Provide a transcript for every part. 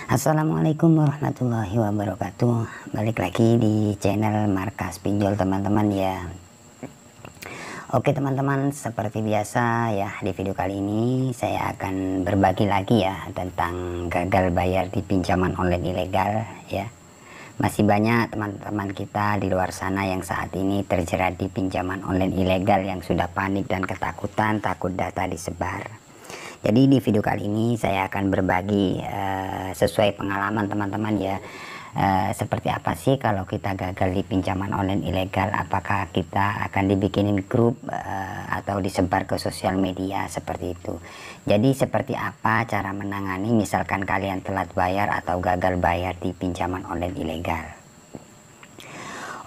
Assalamualaikum warahmatullahi wabarakatuh. Balik lagi di channel Markas Pinjol teman-teman ya. Oke teman-teman, seperti biasa ya, di video kali ini saya akan berbagi lagi ya tentang gagal bayar di pinjaman online ilegal ya. Masih banyak teman-teman kita di luar sana yang saat ini terjerat di pinjaman online ilegal, yang sudah panik dan ketakutan, takut data disebar. Jadi di video kali ini saya akan berbagi sesuai pengalaman teman-teman ya, seperti apa sih kalau kita gagal di pinjaman online ilegal. Apakah kita akan dibikinin grup atau disebar ke sosial media seperti itu. Jadi seperti apa cara menangani misalkan kalian telat bayar atau gagal bayar di pinjaman online ilegal.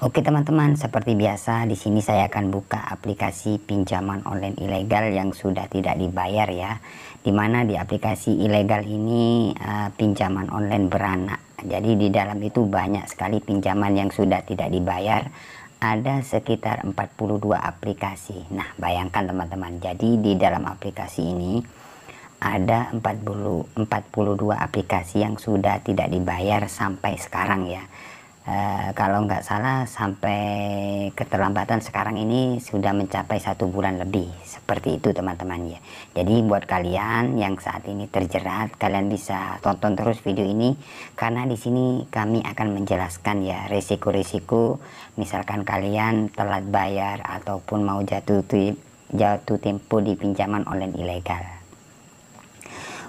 Oke teman-teman, seperti biasa di sini saya akan buka aplikasi pinjaman online ilegal yang sudah tidak dibayar ya. Dimana di aplikasi ilegal ini pinjaman online beranak. Jadi di dalam itu banyak sekali pinjaman yang sudah tidak dibayar. Ada sekitar 42 aplikasi. Nah bayangkan teman-teman, jadi di dalam aplikasi ini ada 42 aplikasi yang sudah tidak dibayar sampai sekarang ya. Kalau nggak salah sampai keterlambatan sekarang ini sudah mencapai 1 bulan lebih, seperti itu teman-teman ya. Jadi buat kalian yang saat ini terjerat, kalian bisa tonton terus video ini, karena di sini kami akan menjelaskan ya risiko-risiko misalkan kalian telat bayar ataupun mau jatuh tempo di pinjaman online ilegal.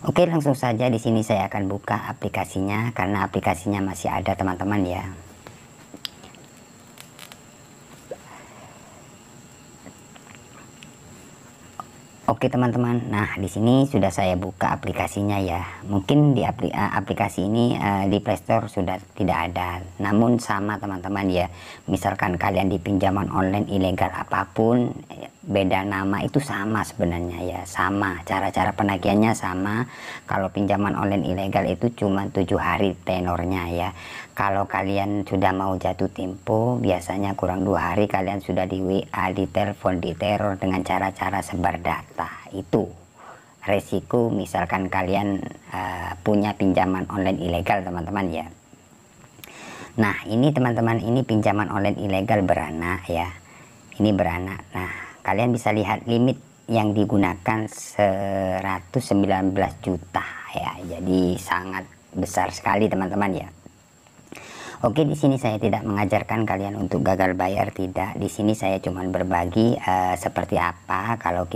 Oke, langsung saja di sini saya akan buka aplikasinya karena aplikasinya masih ada teman-teman ya. Oke teman-teman, nah di sini sudah saya buka aplikasinya ya. Mungkin di aplikasi ini di Playstore sudah tidak ada, namun sama teman-teman ya. Misalkan kalian di pinjaman online ilegal apapun, beda nama itu sama sebenarnya ya, sama cara-cara penagihannya sama. Kalau pinjaman online ilegal itu cuma 7 hari tenornya ya. Kalau kalian sudah mau jatuh tempo, biasanya kurang 2 hari kalian sudah di WA, di telepon, di teror dengan cara-cara sebar data. Itu resiko misalkan kalian punya pinjaman online ilegal teman-teman ya. Nah ini teman-teman, ini pinjaman online ilegal beranak ya. Ini beranak. Nah kalian bisa lihat limit yang digunakan 119 juta ya. Jadi sangat besar sekali teman-teman ya. Oke, di sini saya tidak mengajarkan kalian untuk gagal bayar, tidak. Di sini saya cuma berbagi seperti apa kalau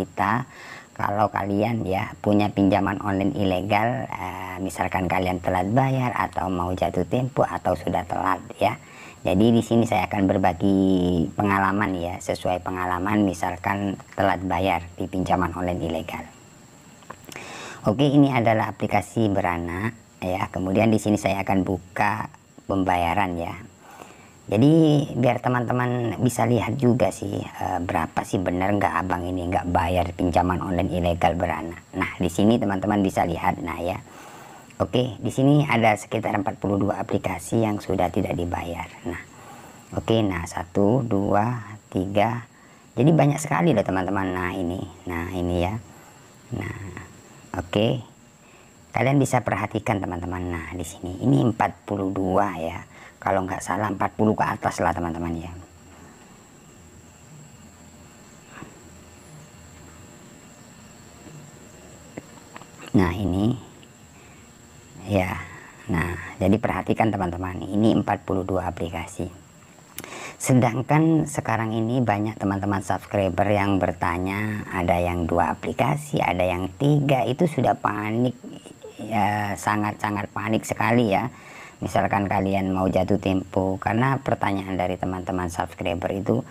kalian ya punya pinjaman online ilegal, misalkan kalian telat bayar atau mau jatuh tempo atau sudah telat ya. Jadi di sini saya akan berbagi pengalaman ya, sesuai pengalaman misalkan telat bayar di pinjaman online ilegal. Oke, ini adalah aplikasi beranak ya. Kemudian di sini saya akan buka pembayaran ya. Jadi biar teman-teman bisa lihat juga sih berapa sih benar nggak abang ini nggak bayar pinjaman online ilegal beranak. Nah di sini teman-teman bisa lihat. Nah ya, oke, di sini ada sekitar 42 aplikasi yang sudah tidak dibayar. Nah oke, nah 1, 2, 3, jadi banyak sekali loh teman-teman. Nah ini ya. Nah oke, kalian bisa perhatikan teman-teman. Nah di sini ini 42 ya, kalau nggak salah 40 ke atas lah teman-teman ya. Nah ini ya, nah jadi perhatikan teman-teman, ini 42 aplikasi. Sedangkan sekarang ini banyak teman-teman subscriber yang bertanya, ada yang 2 aplikasi, ada yang 3, itu sudah panik ya, sangat-sangat panik sekali ya. Misalkan kalian mau jatuh tempo, karena pertanyaan dari teman-teman subscriber itu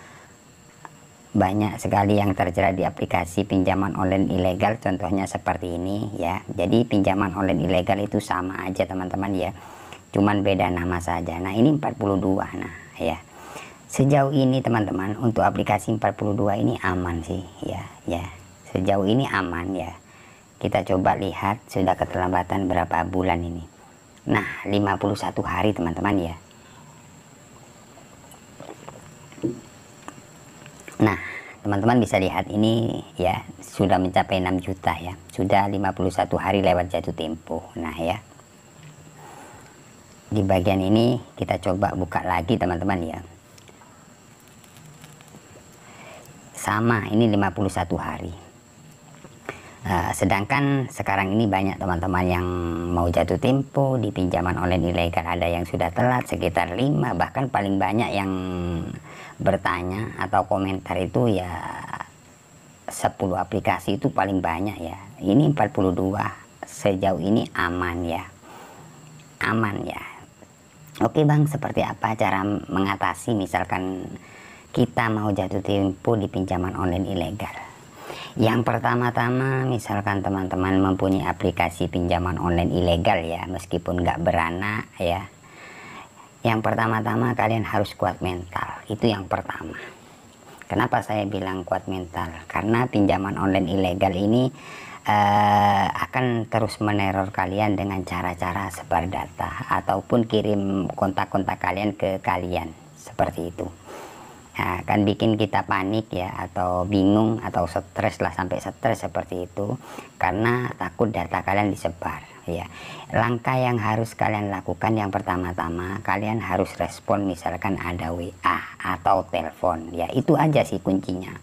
banyak sekali yang terjerat di aplikasi pinjaman online ilegal, contohnya seperti ini ya. Jadi pinjaman online ilegal itu sama aja teman-teman ya, cuman beda nama saja. Nah ini 42. Nah ya, sejauh ini teman-teman untuk aplikasi 42 ini aman sih ya, sejauh ini aman ya. Kita coba lihat sudah keterlambatan berapa bulan ini. Nah 51 hari teman-teman ya. Nah teman-teman bisa lihat ini ya, sudah mencapai 6 juta ya, sudah 51 hari lewat jatuh tempo. Nah ya, Di bagian ini kita coba buka lagi teman-teman ya. Sama, ini 51 hari. Sedangkan sekarang ini banyak teman-teman yang mau jatuh tempo di pinjaman online ilegal. Ada yang sudah telat sekitar 5, bahkan paling banyak yang bertanya atau komentar itu ya 10 aplikasi itu paling banyak ya. Ini 42, sejauh ini aman ya. Aman ya. Oke bang, seperti apa cara mengatasi misalkan kita mau jatuh tempo di pinjaman online ilegal? Yang pertama-tama, misalkan teman-teman mempunyai aplikasi pinjaman online ilegal ya, meskipun nggak beranak ya. Yang pertama-tama kalian harus kuat mental, itu yang pertama. Kenapa saya bilang kuat mental? Karena pinjaman online ilegal ini akan terus meneror kalian dengan cara-cara sebar data ataupun kirim kontak-kontak kalian ke kalian, seperti itu. Nah, kan bikin kita panik ya, atau bingung atau stres lah, sampai stres seperti itu karena takut data kalian disebar ya. Langkah yang harus kalian lakukan yang pertama-tama, kalian harus respon misalkan ada WA atau telepon ya, itu aja sih kuncinya.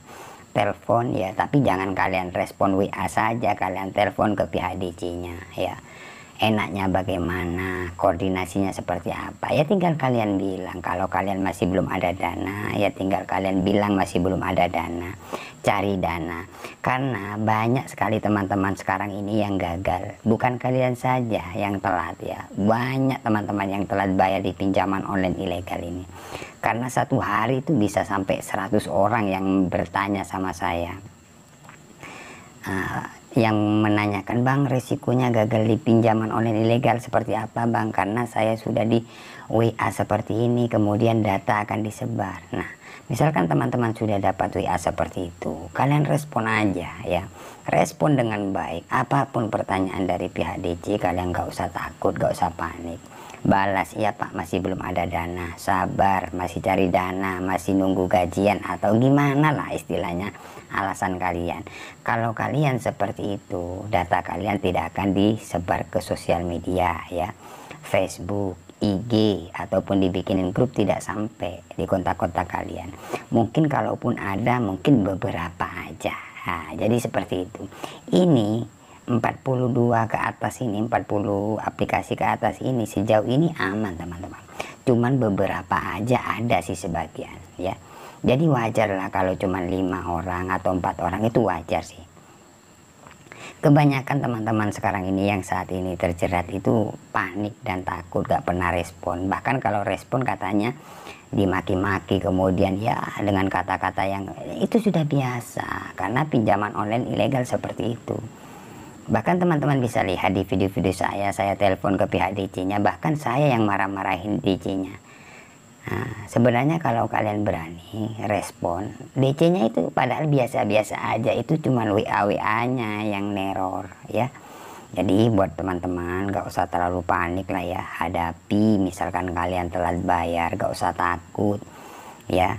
Telepon ya, tapi jangan kalian respon WA saja, kalian telepon ke pihak DC-nya ya. Enaknya bagaimana, koordinasinya seperti apa ya, tinggal kalian bilang. Kalau kalian masih belum ada dana ya tinggal kalian bilang masih belum ada dana, cari dana. Karena banyak sekali teman-teman sekarang ini yang gagal, bukan kalian saja yang telat ya, banyak teman-teman yang telat bayar di pinjaman online ilegal ini. Karena satu hari itu bisa sampai 100 orang yang bertanya sama saya, yang menanyakan, bang resikonya gagal di pinjaman online ilegal seperti apa bang, karena saya sudah di WA seperti ini kemudian data akan disebar. Nah misalkan teman-teman sudah dapat WA seperti itu, kalian respon aja ya, respon dengan baik. Apapun pertanyaan dari pihak DC, kalian gak usah takut, gak usah panik. Balas, iya pak masih belum ada dana, sabar, masih cari dana, masih nunggu gajian, atau gimana lah istilahnya alasan kalian. Kalau kalian seperti itu, data kalian tidak akan disebar ke sosial media ya, Facebook, IG, ataupun dibikinin grup, tidak sampai di kontak-kontak kalian. Mungkin kalaupun ada, mungkin beberapa aja. Nah, jadi seperti itu. Ini 42 ke atas ini, 40 aplikasi ke atas ini sejauh ini aman teman-teman. Cuman beberapa aja ada sih sebagian ya. Jadi wajar lah kalau cuman 5 orang atau 4 orang, itu wajar sih. Kebanyakan teman-teman sekarang ini yang saat ini terjerat itu panik dan takut, gak pernah respon. Bahkan kalau respon katanya dimaki-maki, kemudian ya dengan kata-kata yang itu sudah biasa karena pinjaman online ilegal seperti itu. Bahkan teman-teman bisa lihat di video-video saya telepon ke pihak DC-nya, bahkan saya yang marah-marahin DC-nya. Nah, sebenarnya kalau kalian berani respon, DC-nya itu padahal biasa-biasa aja, itu cuma WA-WA-nya yang neror ya. Jadi buat teman-teman gak usah terlalu panik lah ya, hadapi misalkan kalian telat bayar, gak usah takut ya.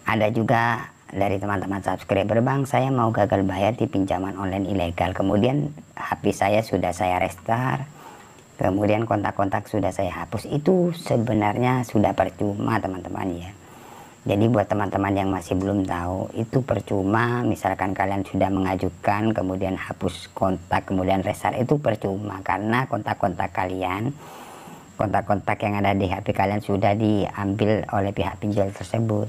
Ada juga dari teman-teman subscriber, bang saya mau gagal bayar di pinjaman online ilegal, kemudian HP saya sudah saya restart, kemudian kontak-kontak sudah saya hapus. Itu sebenarnya sudah percuma teman-teman ya. Jadi buat teman-teman yang masih belum tahu, itu percuma. Misalkan kalian sudah mengajukan kemudian hapus kontak kemudian restart, itu percuma karena kontak-kontak kalian, kontak-kontak yang ada di HP kalian sudah diambil oleh pihak pinjol tersebut.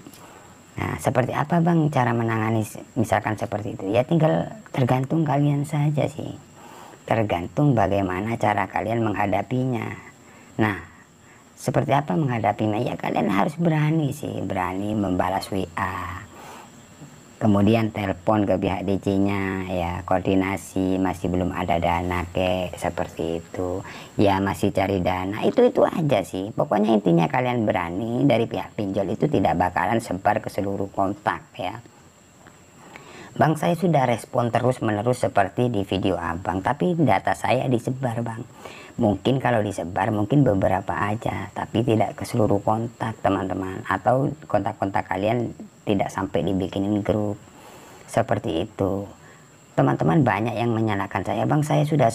Nah, seperti apa bang cara menangani misalkan seperti itu? Ya tinggal tergantung kalian saja sih. Tergantung bagaimana cara kalian menghadapinya. Nah, seperti apa menghadapinya? Ya kalian harus berani sih, berani membalas WA. Kemudian telepon ke pihak DC-nya ya, koordinasi, masih belum ada dana kayak seperti itu. Ya masih cari dana, itu aja sih. Pokoknya intinya kalian berani, dari pihak pinjol itu tidak bakalan sebar ke seluruh kontak ya. Bang saya sudah respon terus menerus seperti di video abang, tapi data saya disebar bang. Mungkin kalau disebar mungkin beberapa aja, tapi tidak ke seluruh kontak teman-teman, atau kontak-kontak kalian tidak sampai dibikinin grup seperti itu. teman-teman banyak yang menyalahkan saya, bang saya sudah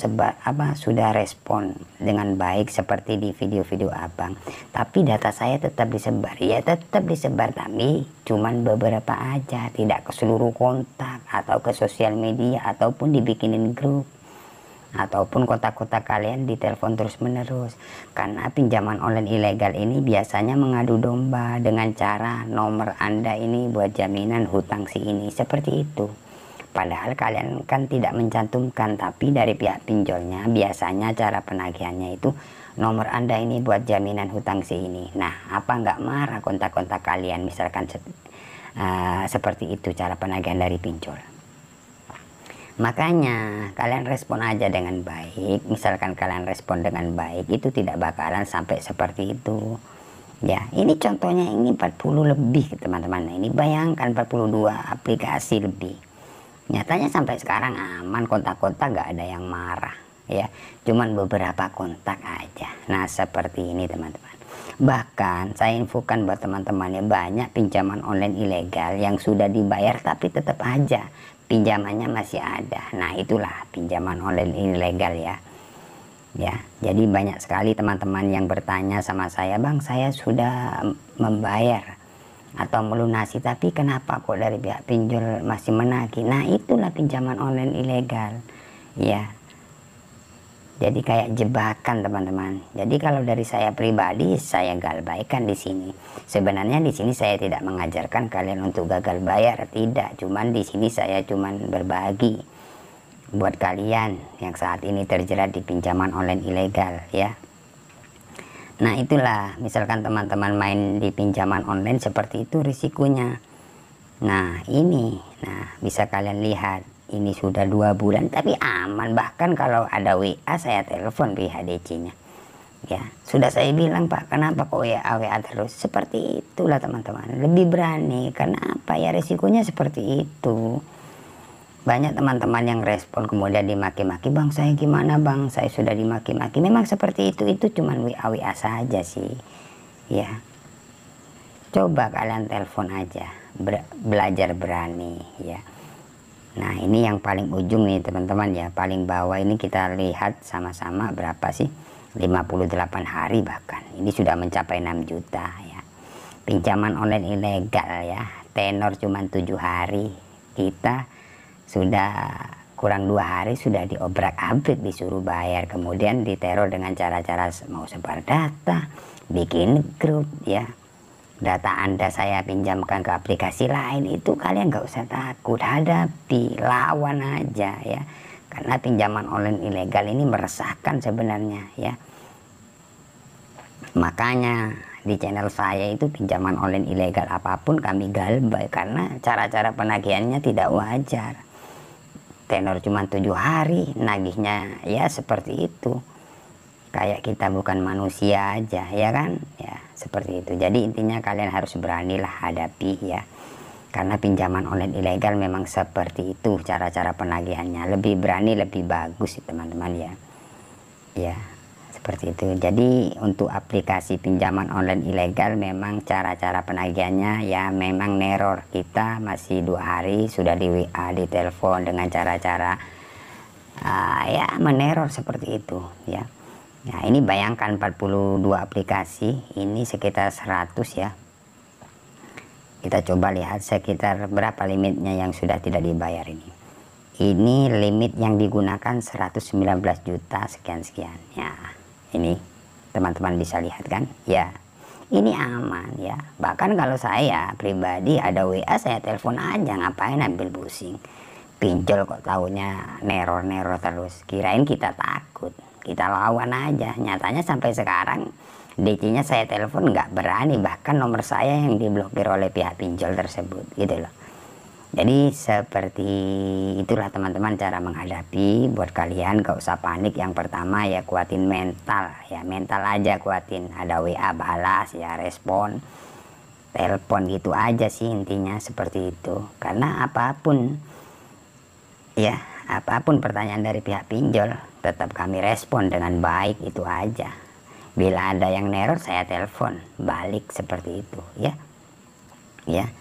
sudah respon dengan baik seperti di video-video abang, tapi data saya tetap disebar. Ya tetap disebar, tapi cuman beberapa aja, tidak ke seluruh kontak atau ke sosial media ataupun dibikinin grup ataupun kontak-kontak kalian ditelepon terus menerus. Karena pinjaman online ilegal ini biasanya mengadu domba dengan cara nomor Anda ini buat jaminan hutang si ini, seperti itu. Padahal kalian kan tidak mencantumkan, tapi dari pihak pinjolnya biasanya cara penagihannya itu nomor Anda ini buat jaminan hutang si ini. Nah, apa nggak marah kontak-kontak kalian misalkan seperti itu cara penagihan dari pinjol? Makanya kalian respon aja dengan baik. Misalkan kalian respon dengan baik, itu tidak bakalan sampai seperti itu. Ya, ini contohnya ini 40 lebih teman-teman. Nah, ini bayangkan 42 aplikasi lebih. Nyatanya sampai sekarang aman, kontak-kontak gak ada yang marah ya. Cuman beberapa kontak aja. Nah, seperti ini teman-teman. Bahkan saya infokan buat teman-teman ya, banyak pinjaman online ilegal yang sudah dibayar tapi tetap aja pinjamannya masih ada. Nah, itulah pinjaman online ilegal ya. Ya, jadi banyak sekali teman-teman yang bertanya sama saya, bang saya sudah membayar atau melunasi tapi kenapa kok dari pihak pinjol masih menagih. Nah, itulah pinjaman online ilegal ya. Jadi kayak jebakan teman-teman. Jadi kalau dari saya pribadi, saya galbaikan di sini. Sebenarnya di sini saya tidak mengajarkan kalian untuk gagal bayar, tidak. Cuman di sini saya cuman berbagi buat kalian yang saat ini terjerat di pinjaman online ilegal ya. Nah, itulah misalkan teman-teman main di pinjaman online seperti itu risikonya. Nah, ini bisa kalian lihat. Ini sudah 2 bulan tapi aman, bahkan kalau ada WA saya telepon PHDC-nya ya. Sudah saya bilang, Pak kenapa kok WA terus, seperti itulah teman-teman, lebih berani. Karena apa ya, resikonya seperti itu. Banyak teman-teman yang respon kemudian dimaki-maki, bang saya gimana bang, saya sudah dimaki-maki. Memang seperti itu cuman WA saja sih ya. Coba kalian telepon aja, belajar berani ya. Nah, ini yang paling ujung nih teman-teman ya, paling bawah ini kita lihat sama-sama berapa sih, 58 hari bahkan. Ini sudah mencapai 6 juta ya. Pinjaman online ilegal ya, tenor cuma 7 hari. Kita sudah kurang 2 hari sudah diobrak-abrik, disuruh bayar. Kemudian diteror dengan cara-cara mau sebar data, bikin grup ya. Data Anda saya pinjamkan ke aplikasi lain, itu kalian nggak usah takut, hadapi, lawan aja ya. Karena pinjaman online ilegal ini meresahkan sebenarnya ya. Makanya di channel saya itu pinjaman online ilegal apapun kami galbay, karena cara-cara penagihannya tidak wajar. Tenor cuma 7 hari, nagihnya ya seperti itu. Kayak kita bukan manusia aja ya kan ya, seperti itu. Jadi intinya kalian harus beranilah hadapi ya, karena pinjaman online ilegal memang seperti itu cara-cara penagihannya. Lebih berani lebih bagus teman-teman ya. Ya seperti itu. Jadi untuk aplikasi pinjaman online ilegal memang cara-cara penagihannya ya memang neror. Kita masih 2 hari sudah di WA, di telepon dengan cara-cara ya meneror seperti itu ya. Nah, ini bayangkan 42 aplikasi, ini sekitar 100 ya. Kita coba lihat sekitar berapa limitnya yang sudah tidak dibayar ini. Ini limit yang digunakan 119 juta sekian-sekian. Ya, ini teman-teman bisa lihat kan? Ya, ini aman ya. Bahkan kalau saya pribadi ada WA saya telepon aja, ngapain ambil pusing. Pinjol kok taunya neror-neror terus. Kirain kita takut. Kita lawan aja. Nyatanya sampai sekarang DC-nya saya telepon nggak berani, bahkan nomor saya yang diblokir oleh pihak pinjol tersebut gitu loh. Jadi seperti itulah teman-teman cara menghadapi. Buat kalian gak usah panik. Yang pertama ya kuatin mental ya, mental aja kuatin. Ada WA balas ya, respon, telepon, gitu aja sih intinya, seperti itu. Karena apapun ya, apapun pertanyaan dari pihak pinjol tetap kami respon dengan baik, itu aja. Bila ada yang neror saya telepon balik, seperti itu ya. Ya,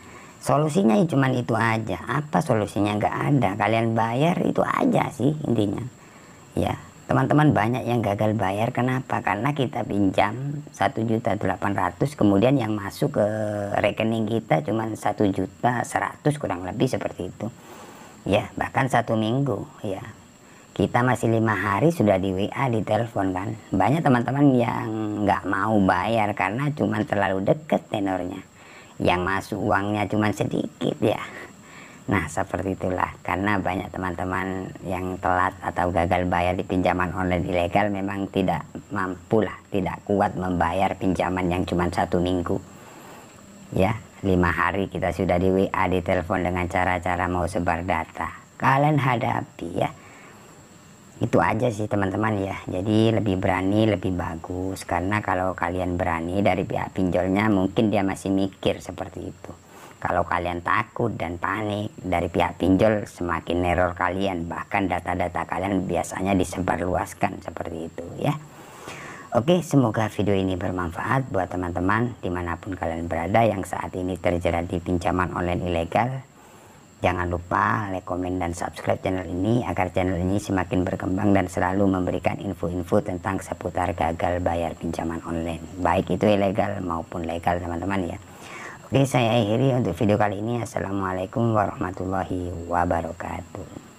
Solusinya ya cuman itu aja. Apa solusinya? Nggak ada. Kalian bayar itu aja sih intinya. Ya, teman-teman banyak yang gagal bayar. Kenapa? Karena kita pinjam 1.800.000, kemudian yang masuk ke rekening kita cuman 1.100.000 kurang lebih seperti itu. Ya, bahkan 1 minggu ya. Kita masih 5 hari sudah di WA, di telepon kan. Banyak teman-teman yang nggak mau bayar karena cuma terlalu deket tenornya. Yang masuk uangnya cuma sedikit ya. Nah seperti itulah, karena banyak teman-teman yang telat atau gagal bayar di pinjaman online ilegal memang tidak mampu lah, tidak kuat membayar pinjaman yang cuma 1 minggu. Ya, 5 hari kita sudah di WA, di telepon dengan cara-cara mau sebar data. Kalian hadapi ya. Itu aja sih teman-teman ya. Jadi lebih berani lebih bagus, karena kalau kalian berani dari pihak pinjolnya mungkin dia masih mikir seperti itu. Kalau kalian takut dan panik dari pihak pinjol, semakin neror kalian, bahkan data-data kalian biasanya disebarluaskan seperti itu ya. Oke, semoga video ini bermanfaat buat teman-teman dimanapun kalian berada yang saat ini terjerat di pinjaman online ilegal. Jangan lupa like, komen, dan subscribe channel ini agar channel ini semakin berkembang dan selalu memberikan info-info tentang seputar gagal bayar pinjaman online, baik itu ilegal maupun legal teman-teman ya. Oke, saya akhiri untuk video kali ini. Assalamualaikum warahmatullahi wabarakatuh.